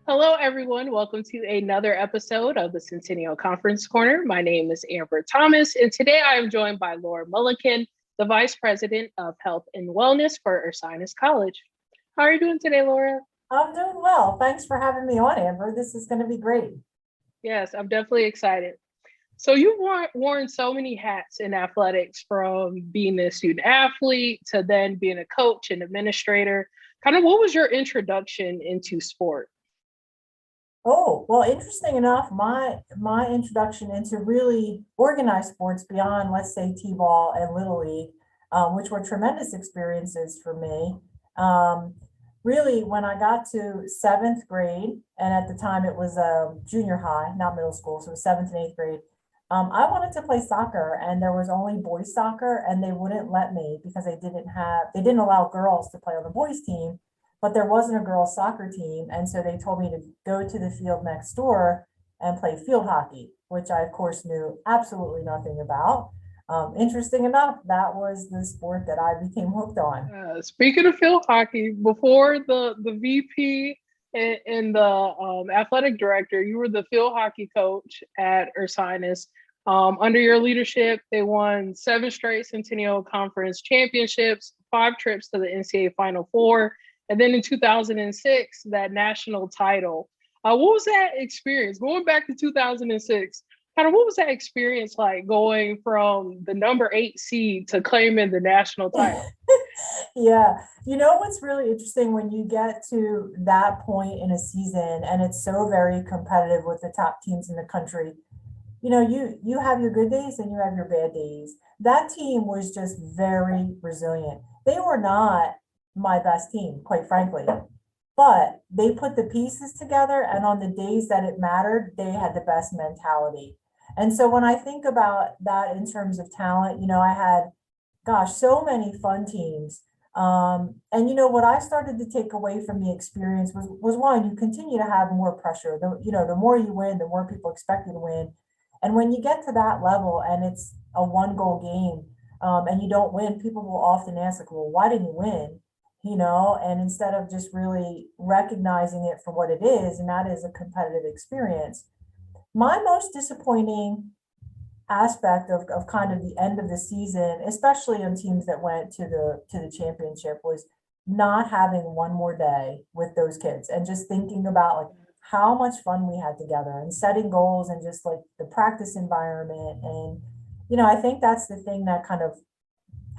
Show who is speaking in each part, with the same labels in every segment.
Speaker 1: Hello, everyone. Welcome to another episode of the Centennial Conference Corner. My name is Amber Thomas, and today I am joined by Laura Moliken, the Vice President of Health and Wellness for Ursinus College. How are you doing today, Laura?
Speaker 2: I'm doing well. Thanks for having me on, Amber. This is going to be great.
Speaker 1: Yes, I'm definitely excited. So you've worn so many hats in athletics, from being a student athlete to then being a coach and administrator. Kind of what was your introduction into sport?
Speaker 2: Oh, well, interesting enough, my introduction into really organized sports beyond, let's say, T-ball and Little League, which were tremendous experiences for me. Um, Really, when I got to seventh grade, and at the time it was junior high, not middle school, so it was seventh and eighth grade. I wanted to play soccer, and there was only boys soccer, and they wouldn't let me because they didn't allow girls to play on the boys team, but there wasn't a girls soccer team, and so they told me to go to the field next door and play field hockey, which I of course knew absolutely nothing about. Interesting enough, that was the sport that I became hooked on.
Speaker 1: Speaking of field hockey, before the VP and the athletic director, you were the field hockey coach at Ursinus. Under your leadership, they won 7 straight Centennial Conference Championships, 5 trips to the NCAA Final Four, and then in 2006, that national title. What was that experience? Going back to 2006, kind of what was that experience like, going from the number 8 seed to claiming the national title?
Speaker 2: Yeah. You know what's really interesting when you get to that point in a season and it's so very competitive with the top teams in the country. You have your good days and you have your bad days. That team was just very resilient. They were not my best team, quite frankly, but they put the pieces together, and on the days that it mattered, they had the best mentality. And so when I think about that in terms of talent, I had, gosh, so many fun teams. And what I started to take away from the experience was one, you continue to have more pressure. The more you win, the more people expect you to win. And when you get to that level and it's a 1 goal game, and you don't win, people will often ask, like, well, why didn't you win? And instead of just really recognizing it for what it is, and that is a competitive experience. My most disappointing aspect of kind of the end of the season, especially on teams that went to the championship, was not having one more day with those kids and just thinking about like how much fun we had together and setting goals and just like the practice environment. And I think that's the thing that kind of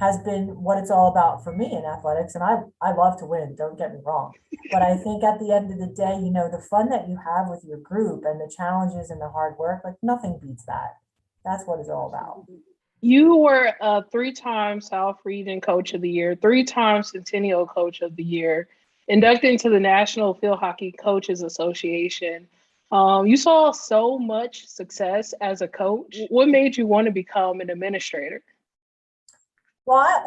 Speaker 2: has been what it's all about for me in athletics. And I love to win, don't get me wrong. But I think at the end of the day, the fun that you have with your group and the challenges and the hard work, like nothing beats that. That's what it's all about.
Speaker 1: You were a 3-time South Region Coach of the Year, 3-time Centennial Coach of the Year, inducted into the National Field Hockey Coaches Association. You saw so much success as a coach. What made you want to become an administrator?
Speaker 2: Well, I've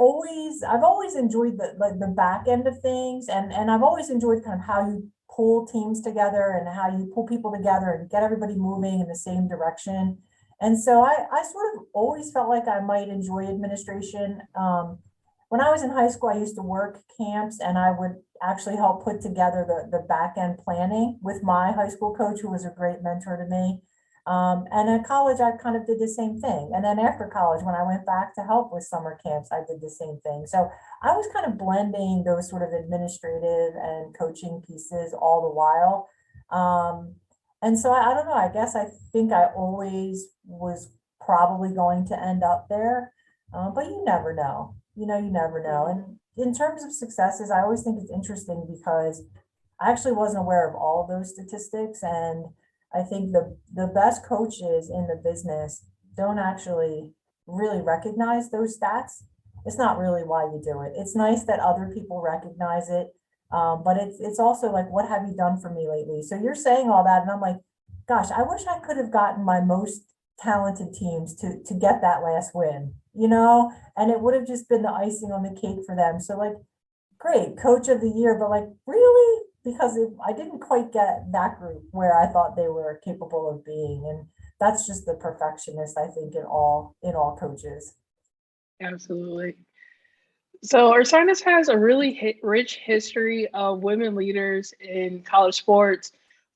Speaker 2: always enjoyed the back end of things, and I've always enjoyed kind of how you pull teams together and how you pull people together and get everybody moving in the same direction. And so I sort of always felt like I might enjoy administration. When I was in high school, I used to work camps, and I would actually help put together the back end planning with my high school coach, who was a great mentor to me. And at college, I kind of did the same thing. And then after college, when I went back to help with summer camps, I did the same thing. So I was kind of blending those sort of administrative and coaching pieces all the while. And so I don't know, I guess I think I always was probably going to end up there. But you never know. You never know. And in terms of successes, I always think it's interesting because I actually wasn't aware of all of those statistics. And I think the best coaches in the business don't actually really recognize those stats. It's not really why you do it. It's nice that other people recognize it, but it's also like, what have you done for me lately? So you're saying all that, and I'm like, gosh, I wish I could have gotten my most talented teams to get that last win, and it would have just been the icing on the cake for them. So like, great, coach of the year, but like, really? Because I didn't quite get that group where I thought they were capable of being. And that's just the perfectionist, I think, in all coaches.
Speaker 1: Absolutely. So Ursinus has a really rich history of women leaders in college sports,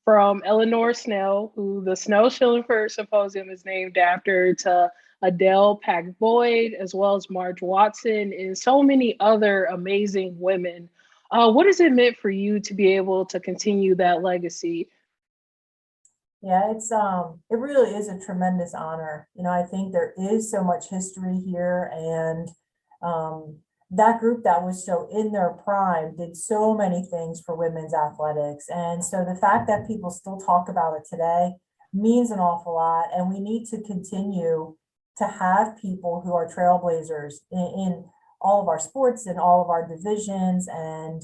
Speaker 1: from Eleanor Snell, who the Snell-Schillenford Symposium is named after, to Adele Pack-Boyd, as well as Marge Watson, and so many other amazing women. What has it meant for you to be able to continue that legacy?
Speaker 2: Yeah, it really is a tremendous honor. I think there is so much history here, and that group that was so in their prime did so many things for women's athletics. And so the fact that people still talk about it today means an awful lot. And we need to continue to have people who are trailblazers in all of our sports and all of our divisions. And,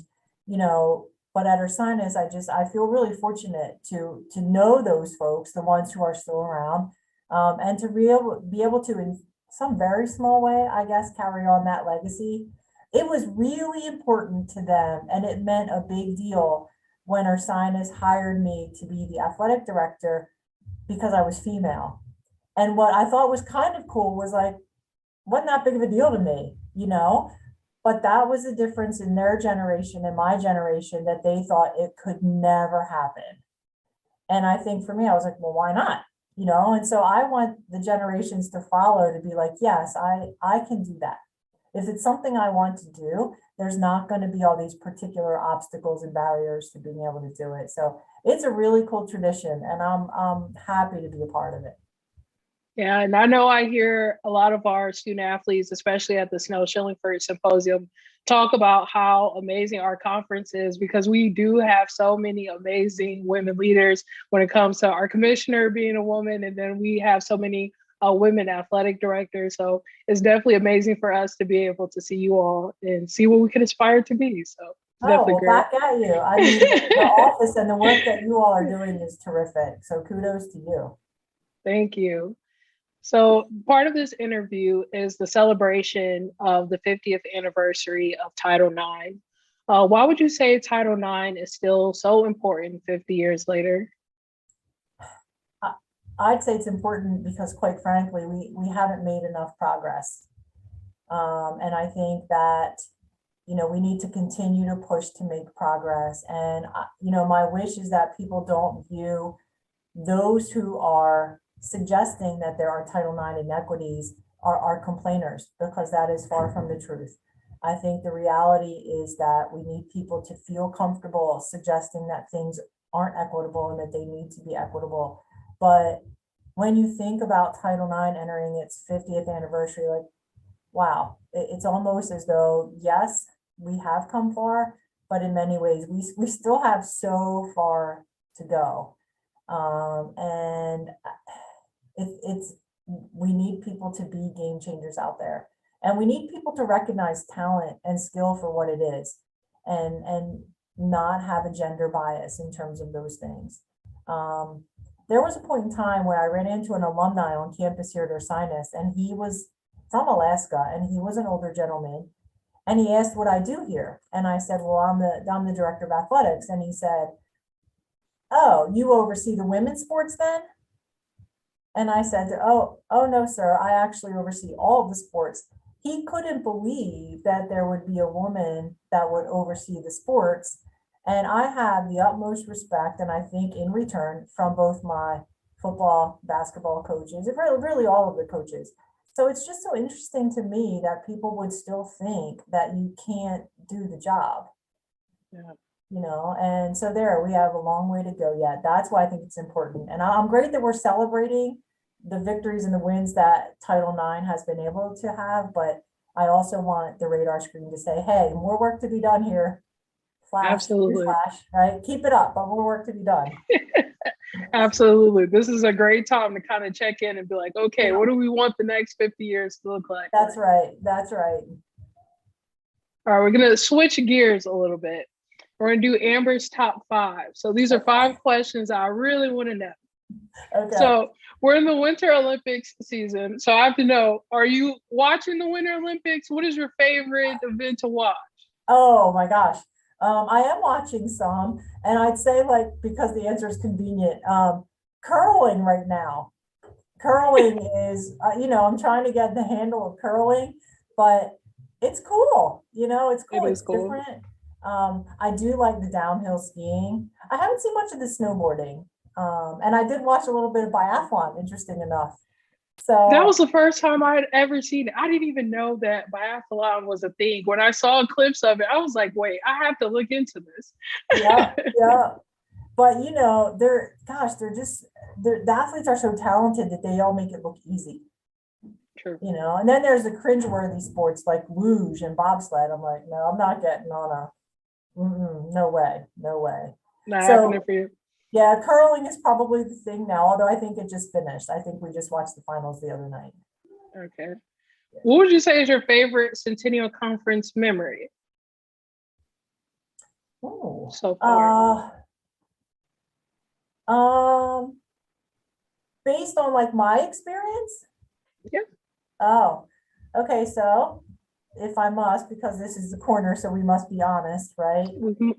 Speaker 2: but at Ursinus, I feel really fortunate to know those folks, the ones who are still around, and to be able to, in some very small way, I guess, carry on that legacy. It was really important to them, and it meant a big deal when Ursinus hired me to be the athletic director because I was female. And what I thought was kind of cool was like, wasn't that big of a deal to me, But that was the difference in their generation and my generation, that they thought it could never happen. And I think for me, I was like, well, why not? And so I want the generations to follow to be like, yes, I can do that. If it's something I want to do, there's not going to be all these particular obstacles and barriers to being able to do it. So it's a really cool tradition, and I'm happy to be a part of it.
Speaker 1: Yeah, and I know I hear a lot of our student athletes, especially at the Snell-Schillenford Symposium, talk about how amazing our conference is, because we do have so many amazing women leaders when it comes to our commissioner being a woman, and then we have so many women athletic directors. So it's definitely amazing for us to be able to see you all and see what we can aspire to be. So it's definitely great.
Speaker 2: Back at you. I mean, the office and the work that you all are doing is terrific. So kudos to you.
Speaker 1: Thank you. So part of this interview is the celebration of the 50th anniversary of Title IX. Why would you say Title IX is still so important 50 years later?
Speaker 2: I'd say it's important because, quite frankly, we haven't made enough progress. And I think that, we need to continue to push to make progress. And, my wish is that people don't view those who are suggesting that there are Title IX inequities are complainers, because that is far from the truth. I think the reality is that we need people to feel comfortable suggesting that things aren't equitable and that they need to be equitable. But when you think about Title IX entering its 50th anniversary, like, wow, it's almost as though, yes, we have come far, but in many ways, we still have so far to go. And we need people to be game changers out there, and we need people to recognize talent and skill for what it is, and not have a gender bias in terms of those things. There was a point in time where I ran into an alumni on campus here at Ursinus, and he was from Alaska, and he was an older gentleman, and he asked what I do here, and I said, well, I'm the director of athletics, and he said, oh, you oversee the women's sports then? And I said, oh no, sir, I actually oversee all of the sports. He couldn't believe that there would be a woman that would oversee the sports. And I have the utmost respect, and I think in return, from both my football, basketball coaches, and really all of the coaches. So it's just so interesting to me that people would still think that you can't do the job.
Speaker 1: Yeah.
Speaker 2: And so there, we have a long way to go yet. That's why I think it's important. And I'm great that we're celebrating the victories and the wins that Title IX has been able to have, but I also want the radar screen to say, hey, more work to be done here. Flash,
Speaker 1: absolutely.
Speaker 2: Flash, right? Keep it up, but more work to be done.
Speaker 1: Absolutely. This is a great time to kind of check in and be like, okay, what do we want the next 50 years to look like?
Speaker 2: That's right. That's right.
Speaker 1: All right, we're going to switch gears a little bit. We're going to do Amber's top 5. So these are 5 questions I really want to know. Okay. So we're in the Winter Olympics season. So I have to know, are you watching the Winter Olympics? What is your favorite event to watch?
Speaker 2: Oh my gosh. I am watching some, and I'd say, because the answer is convenient, curling right now. Curling is, I'm trying to get the handle of curling, but it's cool. It's cool. It's
Speaker 1: cool.
Speaker 2: Different. I do like the downhill skiing. I haven't seen much of the snowboarding. And I did watch a little bit of biathlon, interesting enough.
Speaker 1: That was
Speaker 2: So
Speaker 1: the first time I'd ever seen it. I didn't even know that biathlon was a thing. When I saw clips of it, I was like, wait, I have to look into
Speaker 2: yeah,
Speaker 1: this.
Speaker 2: yeah. But you know, the athletes are so talented that they all make it look easy,
Speaker 1: True.
Speaker 2: you know. And then there's the cringeworthy sports like luge and bobsled. I'm like, no, I'm not getting on no way, no way.
Speaker 1: Not happening
Speaker 2: So
Speaker 1: for you.
Speaker 2: yeah, curling is probably the thing now, although I think it just finished. I think we just watched the finals the other night.
Speaker 1: Okay. What would you say is your favorite Centennial Conference memory
Speaker 2: Oh,
Speaker 1: so far?
Speaker 2: um, based on like my experience.
Speaker 1: Yeah,
Speaker 2: Oh, okay. So if I must, because this is the corner, so we must be honest, right?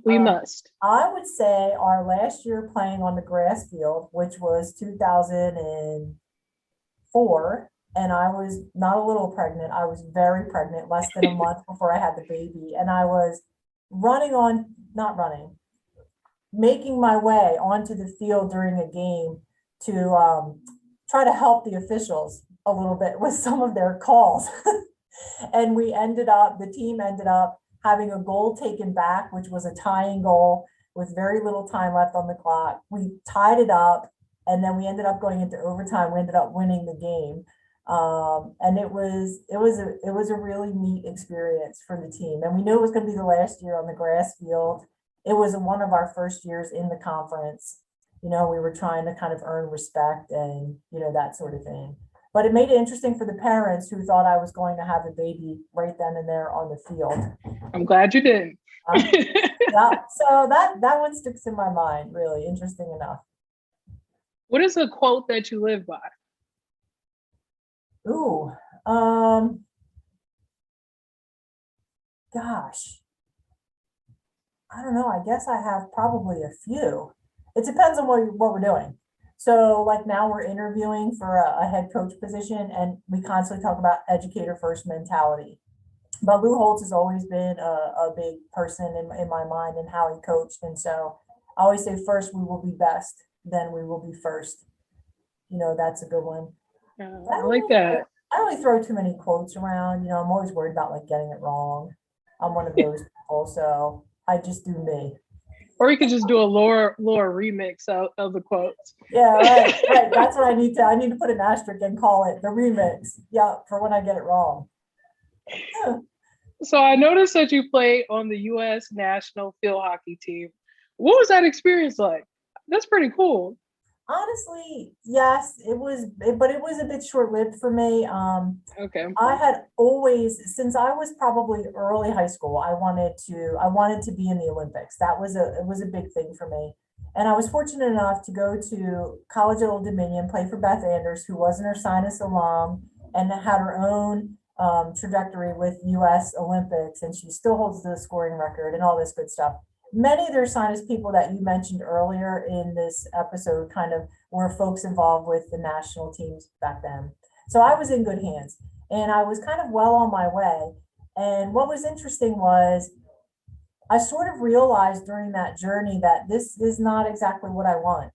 Speaker 1: we must.
Speaker 2: I would say our last year playing on the grass field, which was 2004, and I was not a little pregnant. I was very pregnant, less than a month before I had the baby, and I was not running, making my way onto the field during a game to try to help the officials a little bit with some of their calls. And the team ended up having a goal taken back, which was a tying goal with very little time left on the clock. We tied it up, and then we ended up going into overtime. We ended up winning the game. And it was a really neat experience for the team. And we knew it was going to be the last year on the grass field. It was one of our first years in the conference. You know, we were trying to kind of earn respect and, you know, that sort of thing. But it made it interesting for the parents who thought I was going to have a baby right then and there on the field.
Speaker 1: I'm glad you didn't.
Speaker 2: Yeah, so that one sticks in my mind, really interesting enough.
Speaker 1: What is a quote that you live by?
Speaker 2: Ooh, gosh, I don't know. I guess I have probably a few. It depends on what we're doing. So like now we're interviewing for a head coach position, and we constantly talk about educator first mentality. But Lou Holtz has always been a big person in my mind and how he coached. And so I always say first we will be best, then we will be first. You know, that's a good one.
Speaker 1: I like that.
Speaker 2: I don't really throw too many quotes around. You know, I'm always worried about like getting it wrong. I'm one of those people, so I just do me.
Speaker 1: Or you could just do a Laura remix of the quotes.
Speaker 2: Yeah, right. That's what I need to. I need to put an asterisk and call it the remix. Yeah, for when I get it wrong.
Speaker 1: So I noticed that you played on the U.S. national field hockey team. What was that experience like? That's pretty cool.
Speaker 2: Honestly, yes, but it was a bit short-lived for me.
Speaker 1: Okay.
Speaker 2: I had always, since I was probably early high school, I wanted to be in the Olympics. It was a big thing for me. And I was fortunate enough to go to college at Old Dominion, play for Beth Anders, who was an Ursinus alum and had her own trajectory with US Olympics, and she still holds the scoring record and all this good stuff. Many of the Ursinus people that you mentioned earlier in this episode kind of were folks involved with the national teams back then. So I was in good hands and I was kind of well on my way. And what was interesting was I sort of realized during that journey that this is not exactly what I want.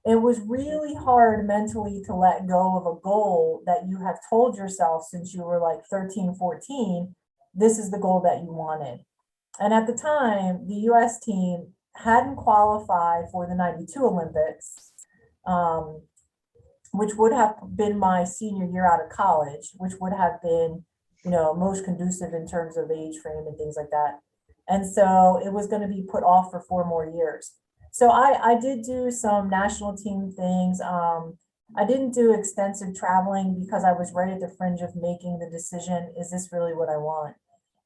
Speaker 2: It was really hard mentally to let go of a goal that you have told yourself since you were like 13, 14, this is the goal that you wanted. And at the time, the US team hadn't qualified for the 92 Olympics, um, which would have been my senior year out of college, which would have been, you know, most conducive in terms of age frame and things like that. And so it was going to be put off for 4 more years. So I did do some national team things. I didn't do extensive traveling because I was right at the fringe of making the decision, is this really what I want?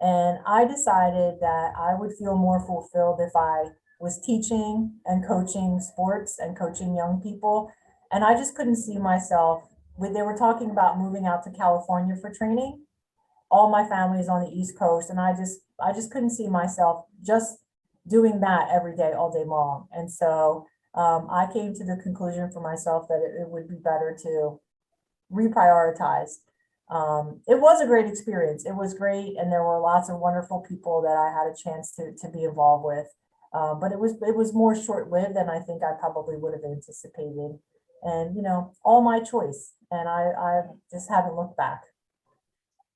Speaker 2: And I decided that I would feel more fulfilled if I was teaching and coaching sports and coaching young people. And I just couldn't see myself when they were talking about moving out to California for training. All my family is on the East Coast, and I just couldn't see myself just doing that every day, all day long. And so I came to the conclusion for myself that it would be better to reprioritize. It was a great experience. It was great, and there were lots of wonderful people that I had a chance to be involved with. But it was more short-lived than I think I probably would have anticipated. And all my choice. And I just haven't looked back.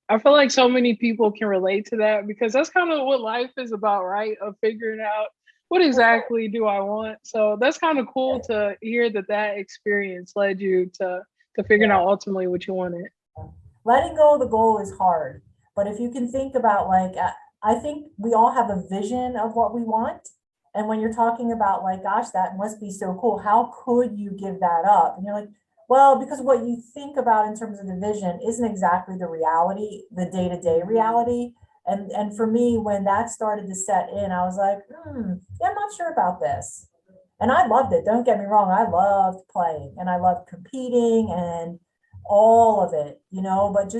Speaker 1: I feel like so many people can relate to that because that's kind of what life is about, right? Of figuring out what exactly do I want. So that's kind of cool to hear that experience led you to figuring out ultimately what you wanted.
Speaker 2: Letting go of the goal is hard, but if you can think about like, I think we all have a vision of what we want. And when you're talking about like, gosh, that must be so cool. How could you give that up? And you're like, well, because what you think about in terms of the vision isn't exactly the reality, the day-to-day reality. And for me, when that started to set in, I was like, yeah, I'm not sure about this. And I loved it. Don't get me wrong. I loved playing and I loved competing and all of it, but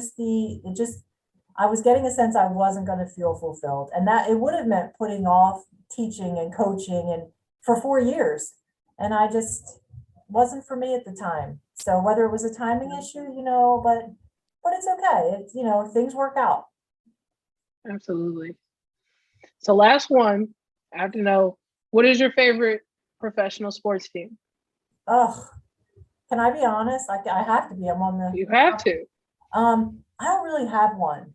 Speaker 2: I was getting a sense I wasn't going to feel fulfilled. And that it would have meant putting off teaching and coaching and for 4 years. And I just wasn't for me at the time. So whether it was a timing issue, but it's okay. It's, things work out.
Speaker 1: Absolutely. So last one, I have to know, what is your favorite professional sports team?
Speaker 2: Oh, can I be honest? I have to be. I'm on the.
Speaker 1: You have to.
Speaker 2: I don't really have one.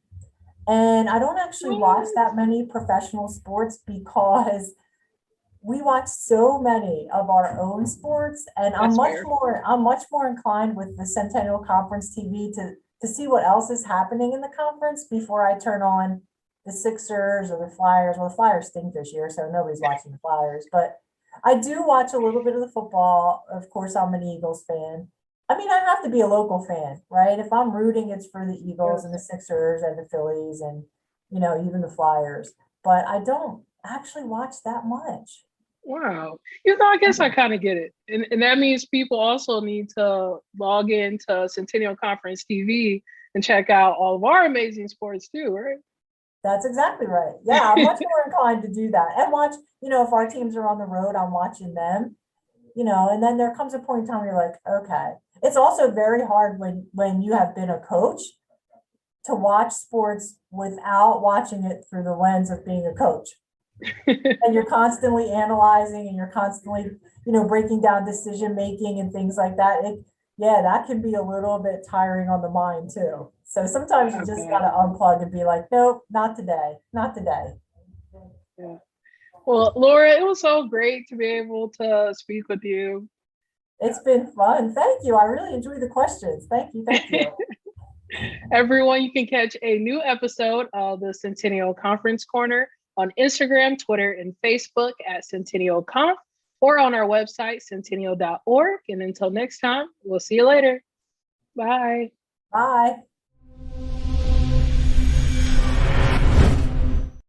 Speaker 2: And I don't actually watch that many professional sports because we watch so many of our own sports, and I'm much more inclined with the Centennial Conference TV to see what else is happening in the conference before I turn on the Sixers or the Flyers. Well, the Flyers stink this year, so nobody's watching the Flyers, but I do watch a little bit of the football. Of course, I'm an Eagles fan. I mean, I have to be a local fan, right? If I'm rooting, it's for the Eagles and the Sixers and the Phillies and, even the Flyers. But I don't actually watch that much.
Speaker 1: Wow. I guess I kind of get it. And that means people also need to log into Centennial Conference TV and check out all of our amazing sports too, right?
Speaker 2: That's exactly right. Yeah, I'm much more inclined to do that. And watch, if our teams are on the road, I'm watching them, and then there comes a point in time where you're like, okay. It's also very hard when you have been a coach to watch sports without watching it through the lens of being a coach. And you're constantly analyzing and you're constantly, breaking down decision making and things like that. That can be a little bit tiring on the mind too. So sometimes you just got to unplug and be like, nope, not today, not today.
Speaker 1: Yeah. Well, Laura, it was so great to be able to speak with you.
Speaker 2: It's been fun. Thank you. I really enjoyed the questions. Thank you. Thank you.
Speaker 1: Everyone, you can catch a new episode of the Centennial Conference Corner on Instagram, Twitter, and Facebook at Centennial Conf, or on our website, centennial.org. And until next time, we'll see you later. Bye.
Speaker 2: Bye.